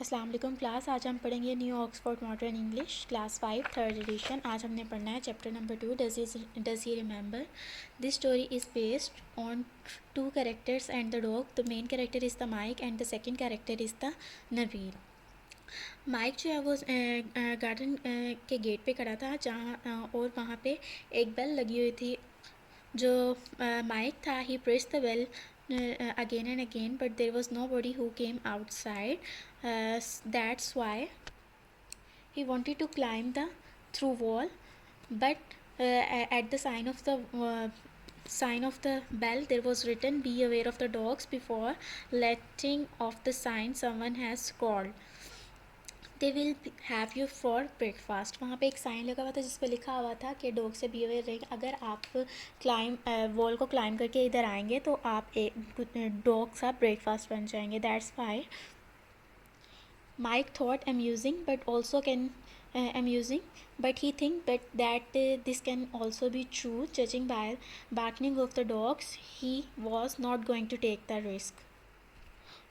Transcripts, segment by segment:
अस्सलाम वालेकुम क्लास। आज हम पढ़ेंगे new Oxford modern English class 5 third edition. आज हमने पढ़ना है chapter number 2 does he remember. This story is based on two characters and the dog. The main character is the Mike and the second character is the Nabeel. Mike जो है वो garden के gate पे खड़ा था जहाँ और वहाँ पे एक बेल लगी हुई थी। जो माइक था ही pressed the bell again and again, but there was nobody who came outside. That's why he wanted to climb the through wall, but at the sign of the bell there was written, be aware of the dogs. Before letting off the sign, someone has called, they will have you for breakfast. वहाँ पे एक sign लगा हुआ था जिस पर लिखा हुआ था कि डॉग से बी अवेयर रहेंगे। अगर आप वॉल को क्लाइम करके इधर आएंगे तो आप डॉग सा ब्रेकफास्ट बन जाएंगे। That's why Mike thought amusing but also can amusing, but he think that this can also be true. Judging by barking of the dogs, he was not going to take the risk.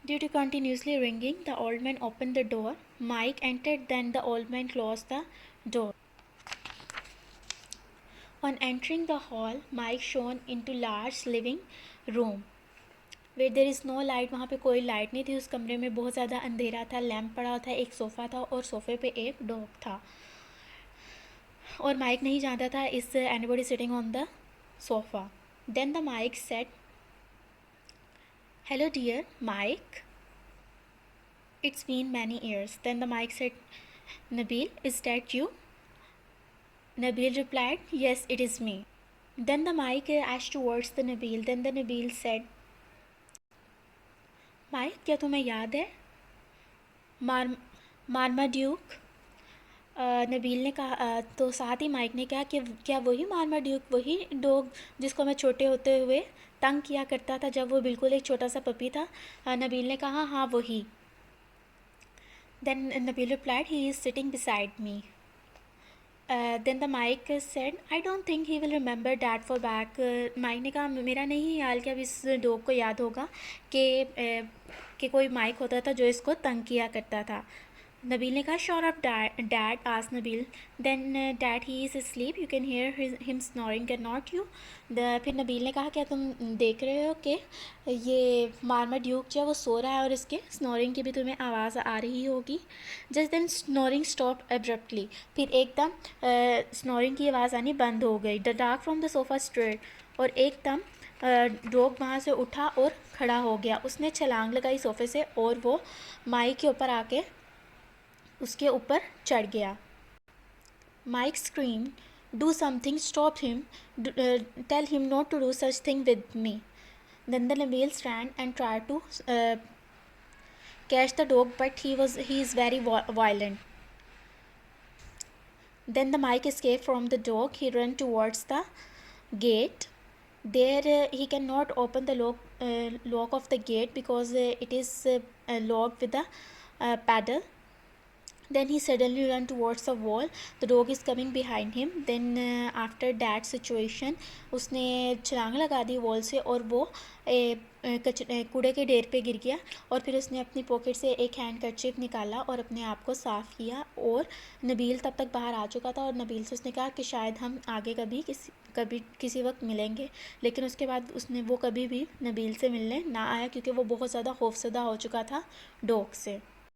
Due to continuously ringing, the old man opened the door. Mike entered, then the old man closed the door. On entering the hall, Mike shone into large living room where there is no light. वहाँ पे कोई light नहीं थी। उस कमरे में बहुत ज़्यादा अंधेरा था। लैम्प पड़ा था, एक सोफ़ा था और सोफ़े पे एक डॉग था। और माइक नहीं जानता था इस anybody sitting on the sofa. Then the Mike said, "Hello dear Mike. It's been many years." Then the Mike said, "Nabil, is that you?" Nabil replied, "Yes, it is me." Then the Mike asked towards the Nabil. Then the Nabil said, "Mike, क्या तुम्हें याद है मार्माड्यूक?" नबील ने कहा तो साथ ही mic ने कहा कि क्या वही मार्माड्यूक, वही डॉग जिसको मैं छोटे होते हुए तंग किया करता था जब वो बिल्कुल एक छोटा सा पपी था। नबील ने कहा, हाँ वही। Then Nabil replied, "He is sitting beside me." Then the Mike said, "I don't think he will remember that for back." Mike ने कहा, मेरा नहीं ख्याल कि अब इस डॉग को याद होगा कि कोई माइक होता था जो इसको तंग किया करता था। नबील ने कहा, "sure of dad?" Asked Nabeel. Then dad he is asleep, you can hear him snoring, cannot you? फिर नबील ने कहा, क्या तुम देख रहे हो कि ये मार्माड्यूक जो है वो सो रहा है और इसके स्नोरिंग की भी तुम्हें आवाज़ आ रही होगी। Just then snoring stop abruptly, फिर एकदम स्नोरिंग की आवाज़ आनी बंद हो गई। The dark from the sofa straight, और एकदम डॉग वहाँ से उठा और खड़ा हो गया। उसने छलांग लगाई सोफ़े से और वो माई के ऊपर आके उसके ऊपर चढ़ गया। Mike scream, "Do something, stop him, tell him not to do such thing with me." Then the Nabil ran and tried to catch the dog, but he is very violent. Then the Mike escaped from the dog. He ran towards the gate. There he cannot open the lock of the gate because it is locked with a paddle. Then he suddenly ran towards the wall. The dog is coming behind him. Then after that situation, उसने छलांग लगा the wall से और वो कूड़े के ढेर पे गिर गया। और फिर उसने अपनी पॉकेट से एक हैंड कर्चीफ निकाला और अपने आप को साफ़ किया। और नबील तब तक बाहर आ चुका था और नबील से उसने कहा कि शायद हम आगे कभी किसी वक्त मिलेंगे। लेकिन उसके बाद वो कभी भी नबील से मिलने ना आया क्योंकि वो बहुत ज़्यादा खौफज़दा हो चुका था डॉग से।